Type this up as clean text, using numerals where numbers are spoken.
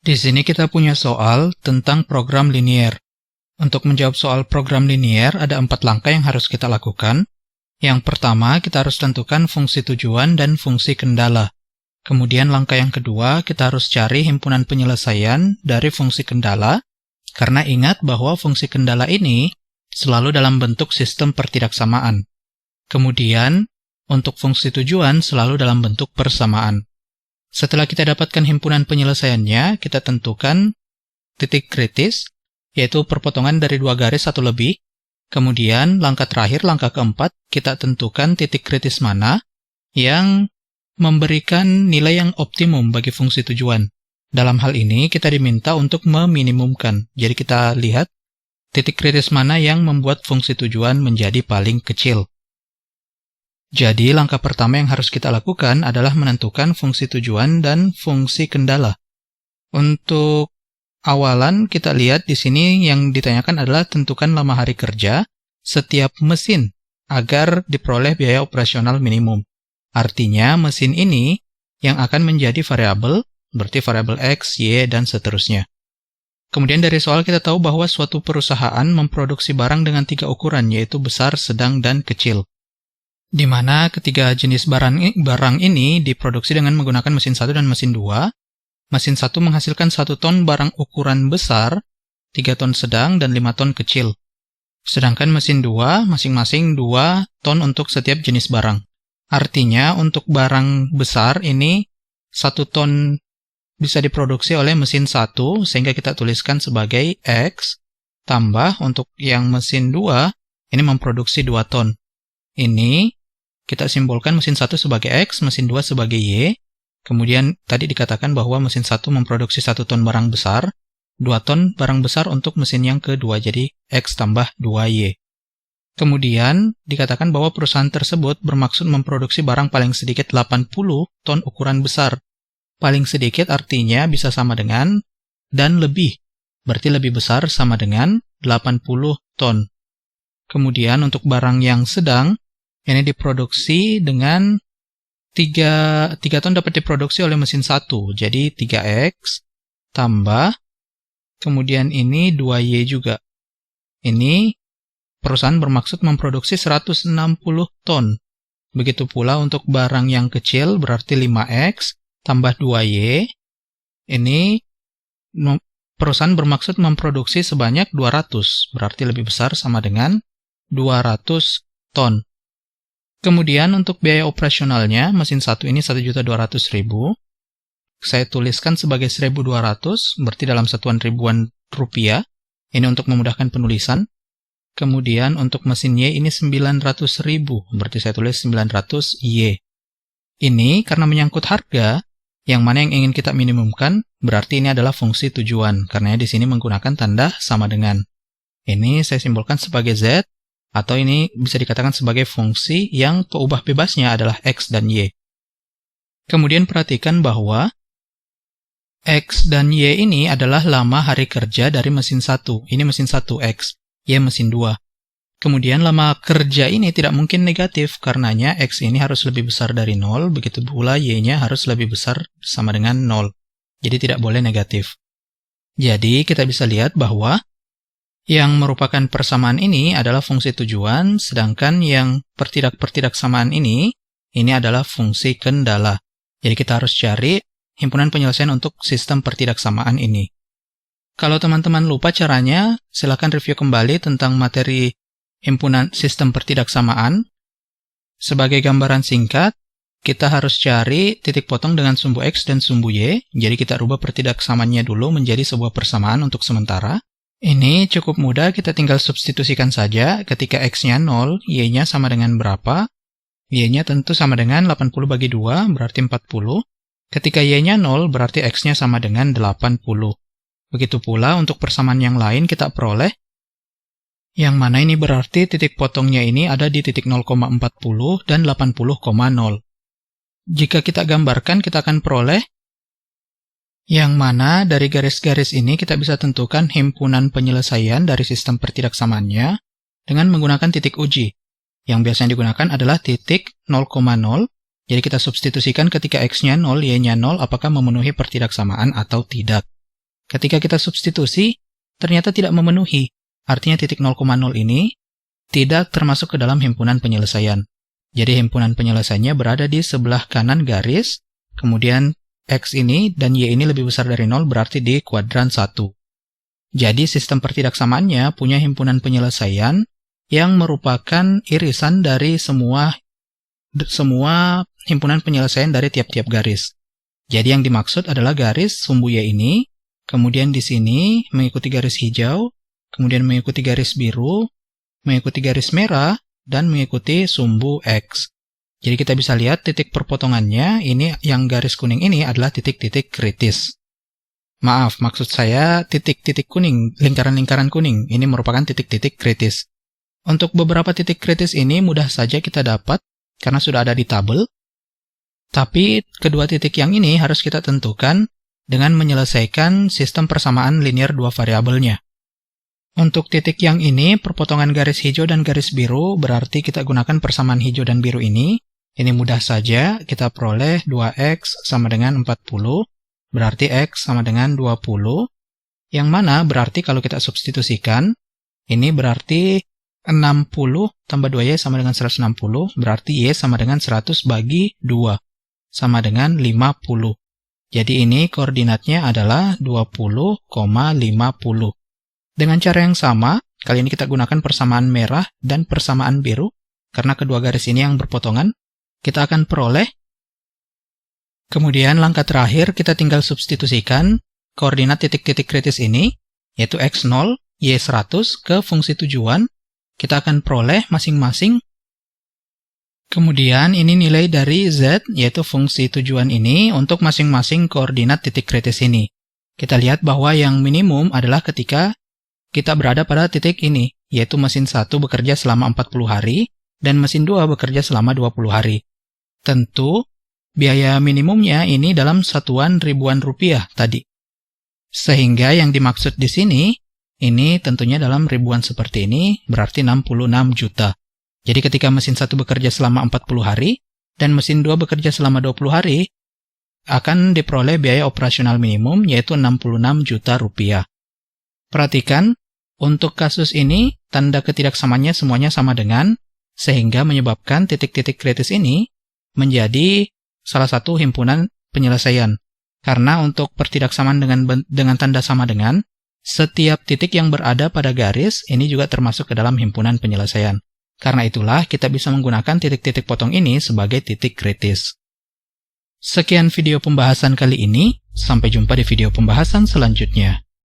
Di sini kita punya soal tentang program linier. Untuk menjawab soal program linier, ada 4 langkah yang harus kita lakukan. Yang pertama, kita harus tentukan fungsi tujuan dan fungsi kendala. Kemudian langkah yang kedua, kita harus cari himpunan penyelesaian dari fungsi kendala, karena ingat bahwa fungsi kendala ini selalu dalam bentuk sistem pertidaksamaan. Kemudian, untuk fungsi tujuan selalu dalam bentuk persamaan. Setelah kita dapatkan himpunan penyelesaiannya, kita tentukan titik kritis, yaitu perpotongan dari 2 garis atau lebih. Kemudian, langkah terakhir, langkah keempat, kita tentukan titik kritis mana yang memberikan nilai yang optimum bagi fungsi tujuan. Dalam hal ini, kita diminta untuk meminimumkan. Jadi kita lihat titik kritis mana yang membuat fungsi tujuan menjadi paling kecil. Jadi, langkah pertama yang harus kita lakukan adalah menentukan fungsi tujuan dan fungsi kendala. Untuk awalan, kita lihat di sini yang ditanyakan adalah tentukan lama hari kerja setiap mesin agar diperoleh biaya operasional minimum. Artinya, mesin ini yang akan menjadi variabel, berarti variabel X, Y, dan seterusnya. Kemudian dari soal kita tahu bahwa suatu perusahaan memproduksi barang dengan 3 ukuran, yaitu besar, sedang, dan kecil. Di mana ketiga jenis barang ini diproduksi dengan menggunakan mesin 1 dan mesin 2. Mesin 1 menghasilkan 1 ton barang ukuran besar, 3 ton sedang, dan 5 ton kecil. Sedangkan mesin 2 masing-masing 2 ton untuk setiap jenis barang. Artinya untuk barang besar ini 1 ton bisa diproduksi oleh mesin 1, sehingga kita tuliskan sebagai X, tambah untuk yang mesin 2 ini memproduksi 2 ton. Ini kita simbolkan mesin 1 sebagai X, mesin 2 sebagai Y. Kemudian tadi dikatakan bahwa mesin 1 memproduksi 1 ton barang besar, 2 ton barang besar untuk mesin yang kedua, jadi X tambah 2Y. Kemudian dikatakan bahwa perusahaan tersebut bermaksud memproduksi barang paling sedikit 80 ton ukuran besar. Paling sedikit artinya bisa sama dengan dan lebih, berarti lebih besar sama dengan 80 ton. Kemudian untuk barang yang sedang, ini diproduksi dengan 3 ton dapat diproduksi oleh mesin 1, jadi 3X tambah, kemudian ini 2Y juga. Ini perusahaan bermaksud memproduksi 160 ton. Begitu pula untuk barang yang kecil berarti 5X tambah 2Y. Ini perusahaan bermaksud memproduksi sebanyak 200, berarti lebih besar sama dengan 200 ton. Kemudian untuk biaya operasionalnya, mesin 1 ini 1.200.000. Saya tuliskan sebagai 1.200, berarti dalam satuan ribuan rupiah. Ini untuk memudahkan penulisan. Kemudian untuk mesin Y ini 900.000, berarti saya tulis 900Y. Ini karena menyangkut harga, yang mana yang ingin kita minimumkan, berarti ini adalah fungsi tujuan, karena di sini menggunakan tanda sama dengan. Ini saya simbolkan sebagai Z, atau ini bisa dikatakan sebagai fungsi yang peubah bebasnya adalah X dan Y. Kemudian perhatikan bahwa X dan Y ini adalah lama hari kerja dari mesin 1. Ini mesin 1 X, Y mesin 2. Kemudian lama kerja ini tidak mungkin negatif, karenanya X ini harus lebih besar dari 0, begitu pula Y-nya harus lebih besar sama dengan 0. Jadi tidak boleh negatif. Jadi kita bisa lihat bahwa yang merupakan persamaan ini adalah fungsi tujuan, sedangkan yang pertidaksamaan ini adalah fungsi kendala. Jadi kita harus cari himpunan penyelesaian untuk sistem pertidaksamaan ini. Kalau teman-teman lupa caranya, silakan review kembali tentang materi himpunan sistem pertidaksamaan. Sebagai gambaran singkat, kita harus cari titik potong dengan sumbu X dan sumbu Y, jadi kita rubah pertidaksamaannya dulu menjadi sebuah persamaan untuk sementara. Ini cukup mudah, kita tinggal substitusikan saja. Ketika X-nya 0, Y-nya sama dengan berapa? Y-nya tentu sama dengan 80 bagi 2, berarti 40. Ketika Y-nya 0, berarti X-nya sama dengan 80. Begitu pula untuk persamaan yang lain kita peroleh. Yang mana ini berarti titik potongnya ini ada di titik 0,40 dan 80,0. Jika kita gambarkan, kita akan peroleh yang mana dari garis-garis ini kita bisa tentukan himpunan penyelesaian dari sistem pertidaksamaannya dengan menggunakan titik uji. Yang biasanya digunakan adalah titik 0,0. Jadi kita substitusikan ketika X-nya 0, Y-nya 0, apakah memenuhi pertidaksamaan atau tidak. Ketika kita substitusi, ternyata tidak memenuhi. Artinya titik 0,0 ini tidak termasuk ke dalam himpunan penyelesaian. Jadi himpunan penyelesaiannya berada di sebelah kanan garis, kemudian X ini dan Y ini lebih besar dari 0 berarti di kuadran 1. Jadi sistem pertidaksamaannya punya himpunan penyelesaian yang merupakan irisan dari semua himpunan penyelesaian dari tiap-tiap garis. Jadi yang dimaksud adalah garis sumbu Y ini, kemudian di sini mengikuti garis hijau, kemudian mengikuti garis biru, mengikuti garis merah, dan mengikuti sumbu X. Jadi kita bisa lihat titik perpotongannya, ini yang garis kuning ini adalah titik-titik kritis. Maaf, maksud saya titik-titik kuning, lingkaran-lingkaran kuning, ini merupakan titik-titik kritis. Untuk beberapa titik kritis ini mudah saja kita dapat, karena sudah ada di tabel. Tapi kedua titik yang ini harus kita tentukan dengan menyelesaikan sistem persamaan linear dua variabelnya. Untuk titik yang ini, perpotongan garis hijau dan garis biru, berarti kita gunakan persamaan hijau dan biru ini. Ini mudah saja, kita peroleh 2X sama dengan 40, berarti X sama dengan 20, yang mana berarti kalau kita substitusikan, ini berarti 60 tambah 2Y sama dengan 160, berarti Y sama dengan 100 bagi 2, sama dengan 50. Jadi ini koordinatnya adalah 20,50. Dengan cara yang sama, kali ini kita gunakan persamaan merah dan persamaan biru, karena kedua garis ini yang berpotongan, kita akan peroleh. Kemudian langkah terakhir, kita tinggal substitusikan koordinat titik-titik kritis ini, yaitu X0, Y100 ke fungsi tujuan, kita akan peroleh masing-masing. Kemudian ini nilai dari Z, yaitu fungsi tujuan ini, untuk masing-masing koordinat titik kritis ini. Kita lihat bahwa yang minimum adalah ketika kita berada pada titik ini, yaitu mesin 1 bekerja selama 40 hari, dan mesin 2 bekerja selama 20 hari. Tentu, biaya minimumnya ini dalam satuan ribuan rupiah tadi. Sehingga yang dimaksud di sini, ini tentunya dalam ribuan seperti ini, berarti 66 juta. Jadi ketika mesin 1 bekerja selama 40 hari, dan mesin 2 bekerja selama 20 hari, akan diperoleh biaya operasional minimum, yaitu 66 juta rupiah. Perhatikan, untuk kasus ini, tanda ketidaksamaannya semuanya sama dengan, sehingga menyebabkan titik-titik kritis ini menjadi salah satu himpunan penyelesaian. Karena untuk pertidaksamaan dengan tanda sama dengan, setiap titik yang berada pada garis ini juga termasuk ke dalam himpunan penyelesaian. Karena itulah kita bisa menggunakan titik-titik potong ini sebagai titik kritis. Sekian video pembahasan kali ini, sampai jumpa di video pembahasan selanjutnya.